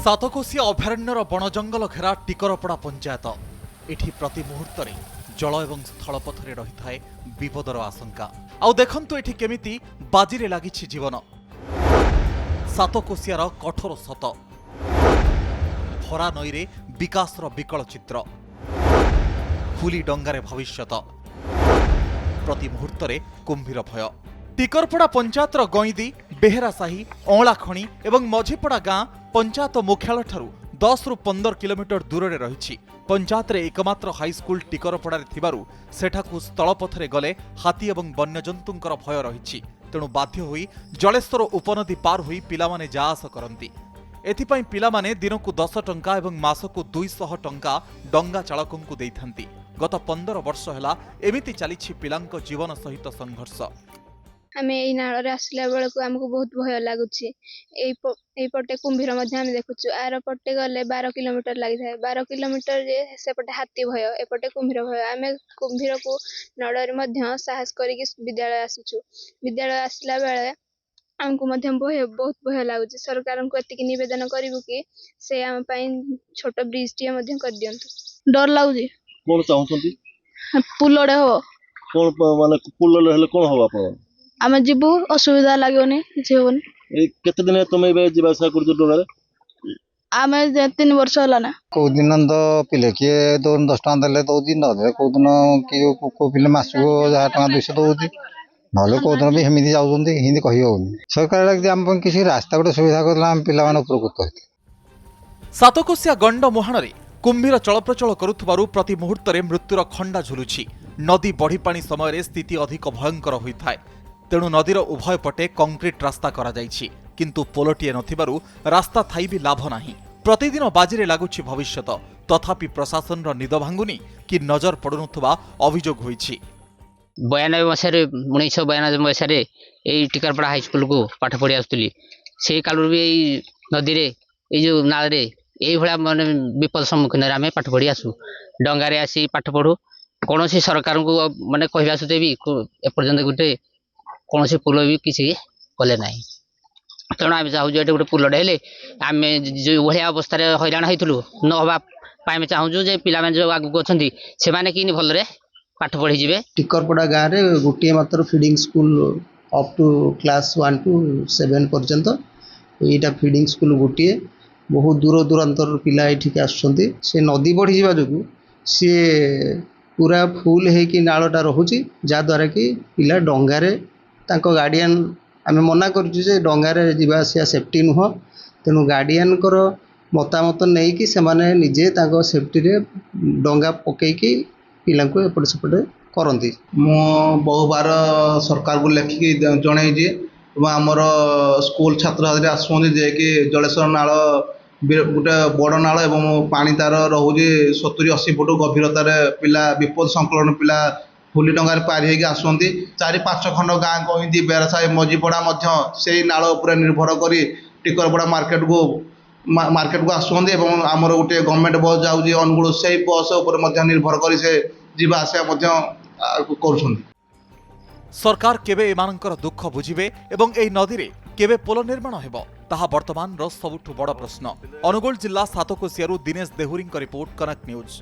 सातकोशिया अभयारण्यर बण जंगल घेरा टिकरपड़ा पंचायत एठी प्रति मुहूर्त जल एवं स्थलपथरे रही थाए विपदर आशंका। आउ देखंतु एठी केमिति बाजीरे लागिछि जीवन। सातकोशियार कठोर सत, भरा नईरे विकासर विकल चित्र, फुली डंगारे भविष्यत, प्रति मुहूर्तरे कुंभीर भय। टिकरपड़ा पंचायतर गईदी, बेहेरासाही, अँलाखणी एवं मझीपड़ा गाँ पंचायत मुख्यालय ठारू 10 रु 15 किलोमीटर दूर में रही। पंचायत रे एकमात्र हाईस्कूल टिकरपड़ारे थिबारु सेठाकु स्थलपथरे गले हाथी एवं वन्यजंतुंकर भय रही। तेणु बाध्य होई जलेश्वर उपनदी पार होई पिलामाने जा आस करंती। एथिपाई पिलामाने दिनकु 10 टंका एवं मासकु 200 टंका डंगा चालकंकु देइथांती। गत 15 वर्ष ହେଲା एमिति चलीछि पिलांक जीवन सहित संघर्ष। आमे एई नाଳରେ आसिला बेलକୁ हमको बहुत भय लागुछि। एई पटे कुंभीर मध्ये हम देखुछु। आर पटे गले 12 किलोमीटर लागि थाए। 12 किलोमीटर जे सेपटे हाथी भय, एपटे कुंभीर भय। आमे कुंभीर को नडर मध्ये साहस करिकि विद्यालय आसुछु। विद्यालय आसिला बेले हमको मध्ये बहुत भय लागुछि। सरकार को एतिकि निवेदन करिवु कि से हम पई छोट ब्रिज टी मध्ये कर दियंतु। डर लागुछि। कोन चाहउछंती पुलडे हो कोन माने पुलले हेले कोन हो आपण आमे जीवु असुविधा लागोनी किछि होनी। ए केते दिन तुमे बे जीवासा करजो डोगारे आमे 3 वर्ष होला ना। को दिन तो पिले के 10 टका देले दो दिन न को दिन कि को पिले मासु 1000 टका 200 दउदी नले को दिन भी हेमिति जाउछंती हिंदी कहि होनी। सरकार लागि हम किछि रास्ता गोटे सुविधा करला हम पिला मान उपकृत होती। सातकोशिया गंड मुहाणरे कुंभीर चलप्रचल करुथबारु प्रति मुहूर्तरे मृत्युर खंडा झुलुछि। नदी बढ़ी पानी समय स्थिति अधिक भयंकर होइथाय। तेणु नदीर उभय पटे कंक्रीट रास्ता करा जाइछि, किंतु पोलटिए नथिबारु रास्ता थाई भी लाभ नाही। प्रतिदिन बाजीरे लागुछि भविष्यत। तथापि प्रशासनर निद भांगुनी कि नजर पडुनथुबा अभियोग होइछि। 92 मसीह 1992 मसीह यही टिकरपड़ा हाईस्कूल को पाठ पढ़ी आसुली। से कालू भी नदी रे जो नाल रे यही भाया माने विपद सम्मुखीन आम पाठ पढ़ी आसू। डंगारे आसी पाठ पढ़ू। कौन सरकार को माने कहवा सुते भी एपर्यंत गोटे कौन पुल भी किसी कले ना। तेणु आम चाहूँ ये गोटे पुलटे हेले आम जो भाया अवस्था हैरान होइथुलु न हवा आम चाहूँ जे पिला जो आगू अच्छा से कि भलरे पाठ पढ़ी जीवे। टिकरपड़ा गाँव में गोटे मात्र feeding school up to class 1 to 7 पर्यंत यहाँ फीडिंग स्कूल गोटे। बहुत दूर दूरांतर पिला ये आसुँच। से नदी बढ़ी जा जो सी पूरा फुल होकि नालटा रोचे जहाद्वारा कि पिला डंगारे गार्डियन आम मना करुचे डंगारे जावासिया सेफ्टी नुह। तेणु गार्डियन मतामत नहीं कि से माने निजे सेफ्टी रे डंगा पकईकि पिला को एपटे सेपटे करती। मु बहु बार सरकार को लेखिकी जणैजे आमर स्कूल छात्र छात्री आसुँच जे कि जलेश्वर नाल गोटे बड़ नाल एवं पानी तार रोचे 70-80 फुट गभीरतार पिला विपद संकलन पिला फुली डंगार पारि होगी आसुँच। 4-5 खंड गाँ गईदी बेरासाही मझीपड़ा से नाल उपर निर्भर कर टिकरपड़ा मार्केट को आसुँच। एवं आमर गोटे गवर्नमेंट बस जाऊँगी अनुगुल से बस उपर निर्भर कर से जीवा आसिया कर। सरकार केबे एमानंकर दुख बुझिबे एवं एई नदी रे केबे पोल निर्माण हेबो ताहा वर्तमान सबुठु बड़ प्रश्न। अनुगुल जिला सातकोशियारू दिनेश देहुरी रिपोर्ट, कनक न्यूज।